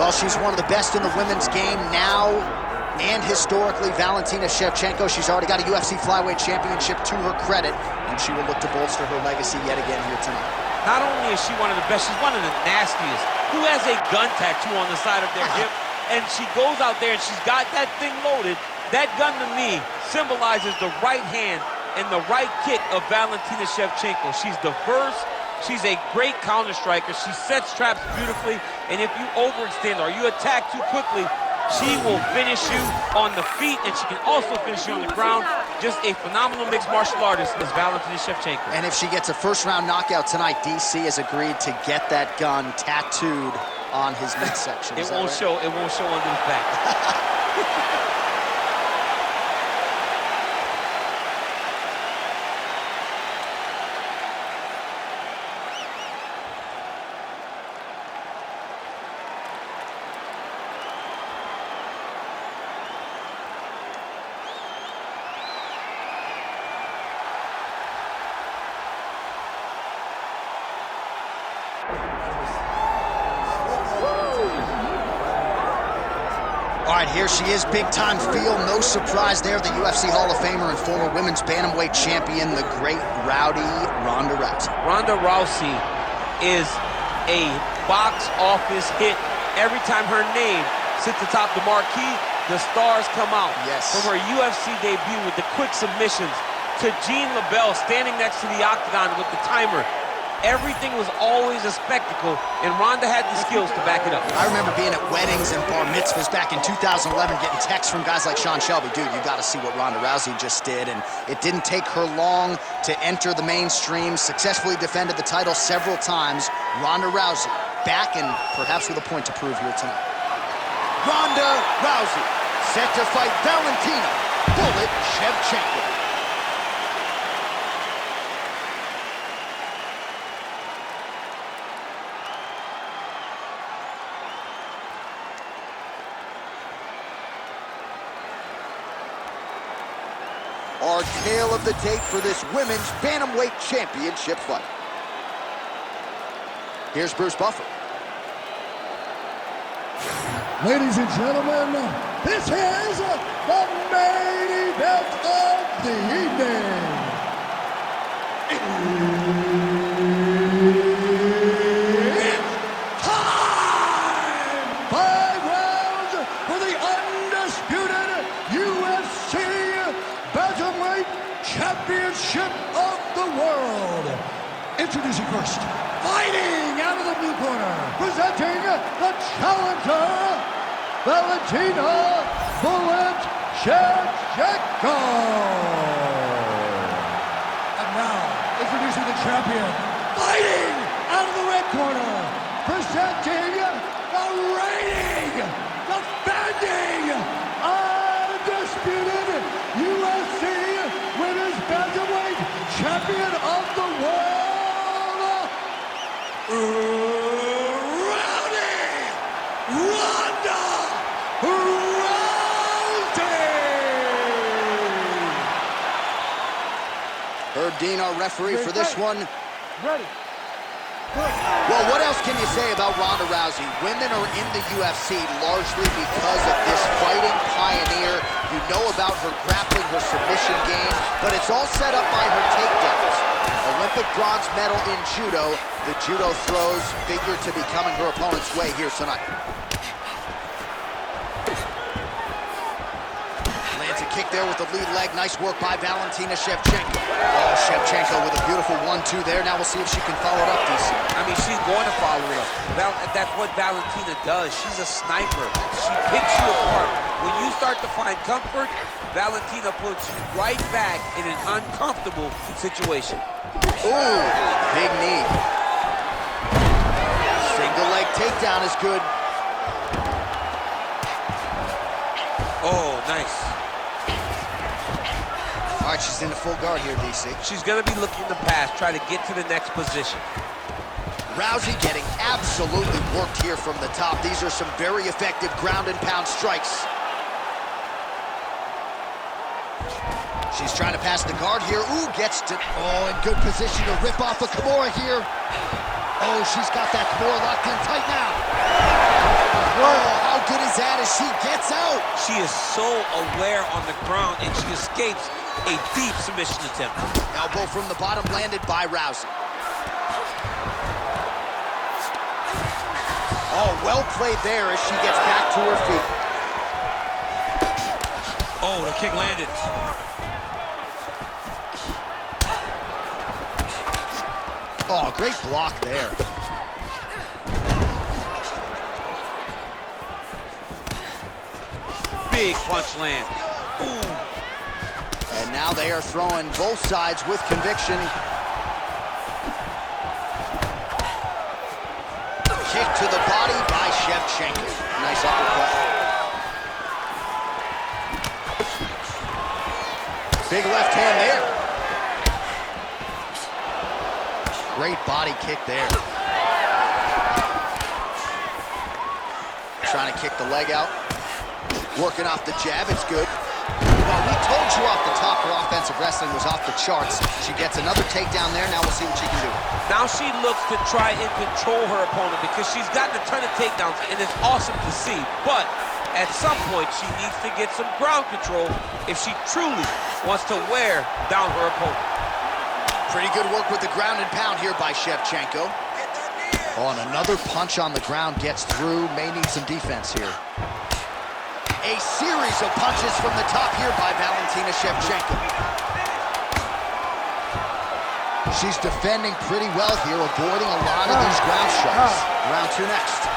Well, she's one of the best in the women's game now and historically. Valentina Shevchenko, she's already got a UFC flyweight championship to her credit, and she will look to bolster her legacy yet again here tonight. Not only is she one of the best, she's one of the nastiest. Who has a gun tattoo on the side of their hip, and she goes out there and she's got that thing loaded. That gun to me symbolizes the right hand and the right kick of Valentina Shevchenko. She's diverse. She's a great counter striker. She sets traps beautifully, and if you overextend or you attack too quickly, she will finish you on the feet, and she can also finish you on the ground. Just a phenomenal mixed martial artist is Valentina Shevchenko. And if she gets a first-round knockout tonight, DC has agreed to get that gun tattooed on his midsection. It won't show. It won't show under his back. All right, here she is, big-time feel. No surprise there, the UFC Hall of Famer and former women's bantamweight champion, the great rowdy Ronda Rousey. Ronda Rousey is a box office hit. Every time her name sits atop the marquee, the stars come out. Yes. From her UFC debut with the quick submissions to Jean LaBelle standing next to the octagon with the timer. Everything was always a spectacle, and Ronda had the skills to back it up. I remember being at weddings and bar mitzvahs back in 2011, getting texts from guys like Sean Shelby, dude, you got to see what Ronda Rousey just did, and it didn't take her long to enter the mainstream, successfully defended the title several times. Ronda Rousey back and perhaps with a point to prove here tonight. Ronda Rousey set to fight Valentina Bullet Shevchenko. Our tale of the tape for this women's bantamweight championship fight. Here's Bruce Buffer. Ladies and gentlemen, this is the main event of the evening. It's time! 5 rounds for the undisputed UFC Bantamweight Championship of the World. Introducing first, fighting out of the blue corner, presenting the challenger, Valentina Bullet Shevchenko. And now, introducing the champion, fighting out of the red corner, presenting the reigning, defending, undisputed UFC Women's Bantamweight Champion of the World, Ronda Rousey! Herb Dean, our referee for this one. Ready. Well, what else can you say about Ronda Rousey? Women are in the UFC largely because of this fighting pioneer. You know about her grappling, her submission game, but it's all set up by her takedowns. Olympic bronze medal in judo. The judo throws figure to be coming her opponent's way here tonight. Lands a kick there with the lead leg. Nice work by Valentina Shevchenko. Oh, Shevchenko with a beautiful 1-2 there. Now we'll see if she can follow it up, DC. I mean, she's going to follow it up. That's what Valentina does. She's a sniper. She picks you apart. When you start to find comfort, Valentina puts you right back in an uncomfortable situation. Ooh, big knee. Single leg takedown is good. Oh, nice. All right, she's into full guard here, DC. She's going to be looking to pass, try to get to the next position. Rousey getting absolutely worked here from the top. These are some very effective ground and pound strikes. She's trying to pass the guard here. Ooh, gets to, oh, in good position to rip off a Kimura here. Oh, she's got that Kimura locked in tight now. Oh, how good is that as she gets out? She is so aware on the ground, and she escapes a deep submission attempt. Elbow from the bottom landed by Rousey. Oh, well played there as she gets back to her feet. Oh, the kick landed. Oh, great block there. Big punch land. Ooh. And now they are throwing both sides with conviction. Kick to the body by Shevchenko. Nice uppercut. Big left hand there. Great body kick there. Trying to kick the leg out. Working off the jab, it's good. Well, we told you off the top her offensive wrestling was off the charts. She gets another takedown there. Now we'll see what she can do. Now she looks to try and control her opponent because she's gotten a ton of takedowns, and it's awesome to see. But at some point, she needs to get some ground control if she truly wants to wear down her opponent. Pretty good work with the ground and pound here by Shevchenko. Oh, and another punch on the ground gets through. May need some defense here. A series of punches from the top here by Valentina Shevchenko. She's defending pretty well here, avoiding a lot of these ground strikes. Round two next.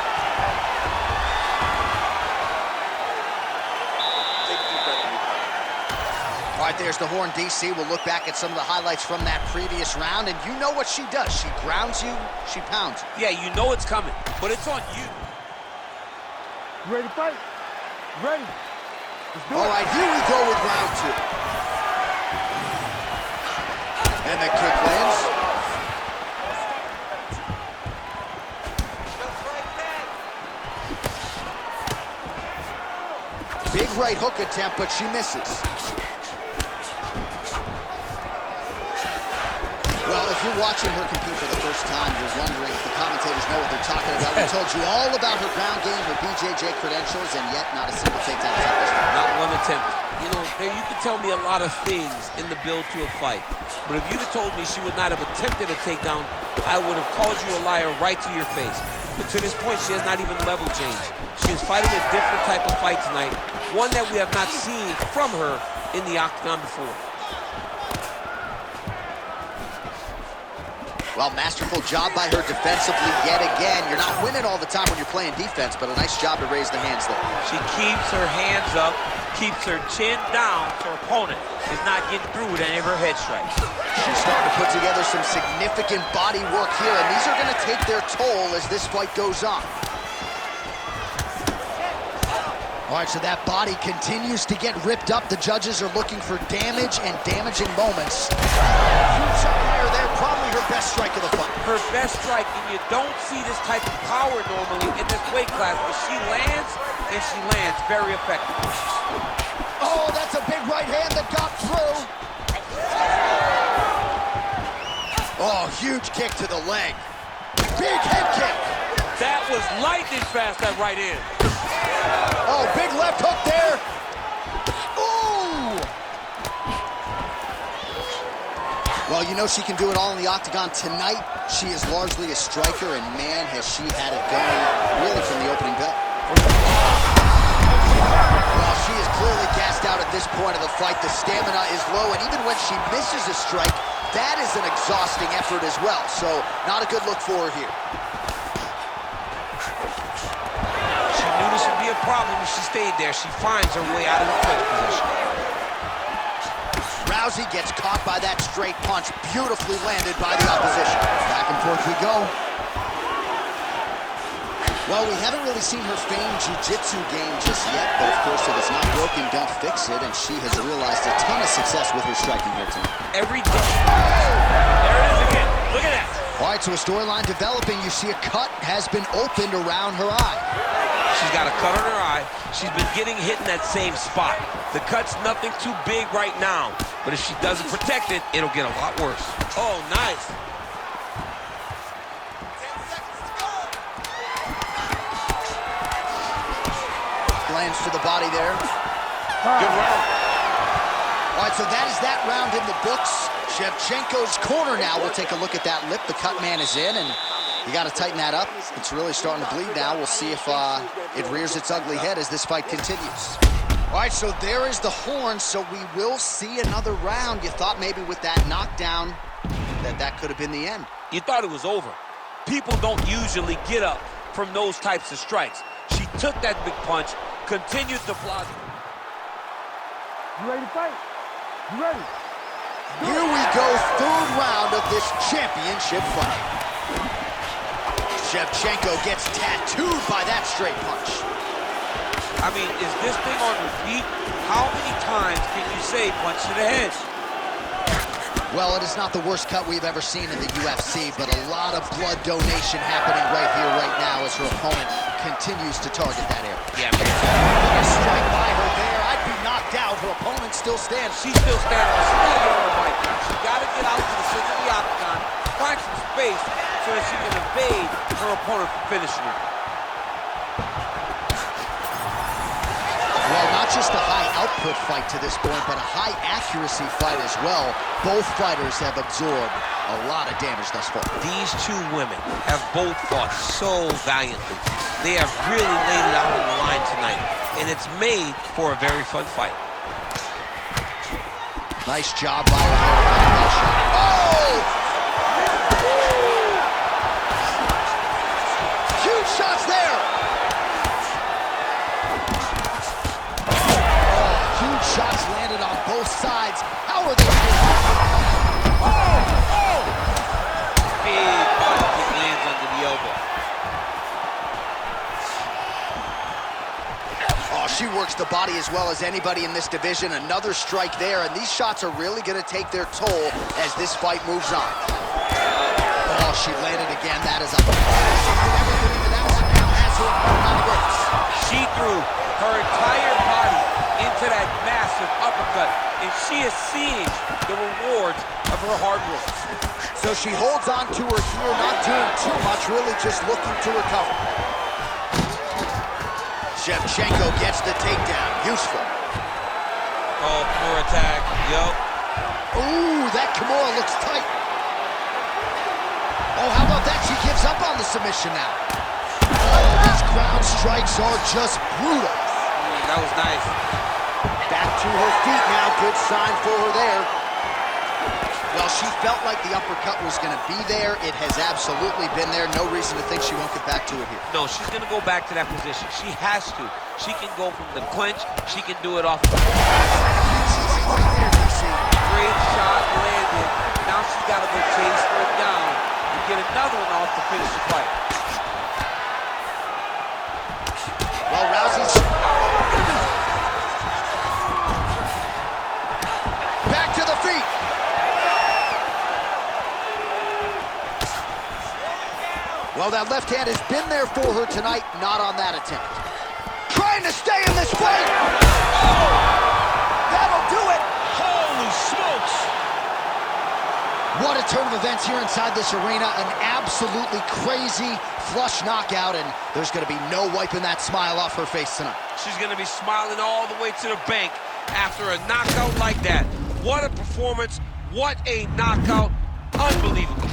All right, there's the horn, DC. We'll look back at some of the highlights from that previous round, and you know what she does. She grounds you, she pounds you. Yeah, you know it's coming, but it's on you. You ready to fight? Ready. Let's do it. All right, here we go with round two. And the kick lands. Big right hook attempt, but she misses. Well, if you're watching her compete for the first time, you're wondering if the commentators know what they're talking about. We told you all about her ground game, her BJJ credentials, and yet not a single takedown attempt this time. Not one attempt. You know, you can tell me a lot of things in the build to a fight, but if you'd have told me she would not have attempted a takedown, I would have called you a liar right to your face. But to this point, she has not even level changed. She is fighting a different type of fight tonight, one that we have not seen from her in the octagon before. Well, masterful job by her defensively yet again. You're not winning all the time when you're playing defense, but a nice job to raise the hands there. She keeps her hands up, keeps her chin down so her opponent is not getting through with any of her head strikes. She's starting to put together some significant body work here, and these are going to take their toll as this fight goes on. All right, so that body continues to get ripped up. The judges are looking for damage and damaging moments. Huge shot higher there, probably her best strike of the fight. Her best strike, and you don't see this type of power normally in this weight class, but she lands, and she lands very effectively. Oh, that's a big right hand that got through. Oh, huge kick to the leg. Big head kick. That was lightning fast, that right hand. Oh, big left hook there. Ooh! Well, you know she can do it all in the octagon. Tonight, she is largely a striker, and man, has she had it going really from the opening bell. Well, she is clearly gassed out at this point of the fight. The stamina is low, and even when she misses a strike, that is an exhausting effort as well. So, not a good look for her here. Knew this would be a problem if she stayed there. She finds her way out of the clinch position. Rousey gets caught by that straight punch, beautifully landed by the opposition. Back and forth we go. Well, we haven't really seen her famed jiu-jitsu game just yet, but of course, if it's not broken, don't fix it, and she has realized a ton of success with her striking here tonight. Every day. There it is again. Look at that. All right, so a storyline developing. You see a cut has been opened around her eye. She's got a cut on her eye. She's been getting hit in that same spot. The cut's nothing too big right now, but if she doesn't protect it, it'll get a lot worse. Oh, nice. lands to the body there. Good round. All right, so that is that round in the books. Shevchenko's corner now. We'll take a look at that lip. The cut man is in, and you got to tighten that up. It's really starting to bleed now. We'll see if it rears its ugly head as this fight continues. All right, so there is the horn, so we will see another round. You thought maybe with that knockdown that could have been the end. You thought it was over. People don't usually get up from those types of strikes. She took that big punch, continued to fly. You ready to fight? You ready? Here we go, third round of this championship fight. Shevchenko gets tattooed by that straight punch. I mean, is this thing on repeat? How many times can you say punch to the head? Well, it is not the worst cut we've ever seen in the UFC, but a lot of blood donation happening right here, right now, as her opponent continues to target that area. Yeah, Look at a strike by her there. I'd be knocked out. Her opponent still stands. she's still standing. She gotta get on her bike. She gotta get out to the center of the octagon, find some space so that she can evade her opponent from finishing her. Well, not just a high-output fight to this point, but a high-accuracy fight as well. Both fighters have absorbed a lot of damage thus far. These two women have both fought so valiantly. They have really laid it out on the line tonight, and it's made for a very fun fight. Nice job by her there. Oh! Huge shots there! Huge shots landed on both sides. How are they doing? Big body kick lands under the elbow. Oh, she works the body as well as anybody in this division. Another strike there, and these shots are really going to take their toll as this fight moves on. Oh, she landed again. That is a... Now has her on the ropes. She threw her entire body into that massive uppercut, and she is seeing the rewards of her hard work. So she holds on to her here, not doing too much, really just looking to recover. Shevchenko gets the takedown. Useful. Oh, poor attack. Yup. Ooh, that Kimura looks tight. Oh, how about that? She gives up on the submission now. Oh, these ground strikes are just brutal. That was nice. Back to her feet now. Good sign for her there. Well, she felt like the uppercut was going to be there. It has absolutely been there. No reason to think she won't get back to it here. No, she's going to go back to that position. She has to. She can go from the clinch. She can do it off. Great shot landed. Now she's got to go chase her down and get another one off to finish the fight. Well, Rousey's... back to the feet. Well, that left hand has been there for her tonight, not on that attempt. Trying to stay in this fight! Oh! That'll do it! Holy smokes! What a turn of events here inside this arena. An absolutely crazy flush knockout, and there's going to be no wiping that smile off her face tonight. She's going to be smiling all the way to the bank after a knockout like that. What a performance. What a knockout. Unbelievable.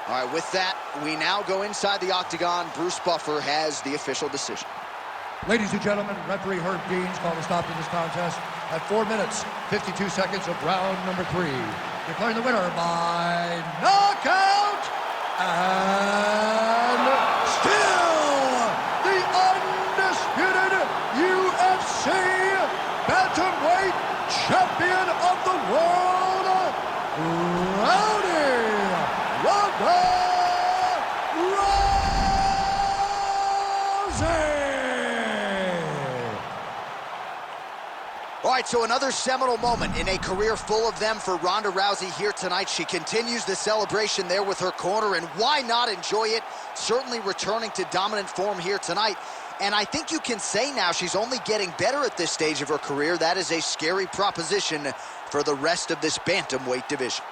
All right, with that, we now go inside the octagon. Bruce Buffer has the official decision. Ladies and gentlemen, referee Herb Deans called a stop to this contest at 4 minutes, 52 seconds of round number 3. Declaring the winner by knockout, and still the undisputed UFC bantamweight champion of the world, Ronda Rousey. All right, right, so another seminal moment in a career full of them for Ronda Rousey here tonight. She continues the celebration there with her corner, and why not enjoy it? Certainly returning to dominant form here tonight. And I think you can say now she's only getting better at this stage of her career. That is a scary proposition for the rest of this bantamweight division.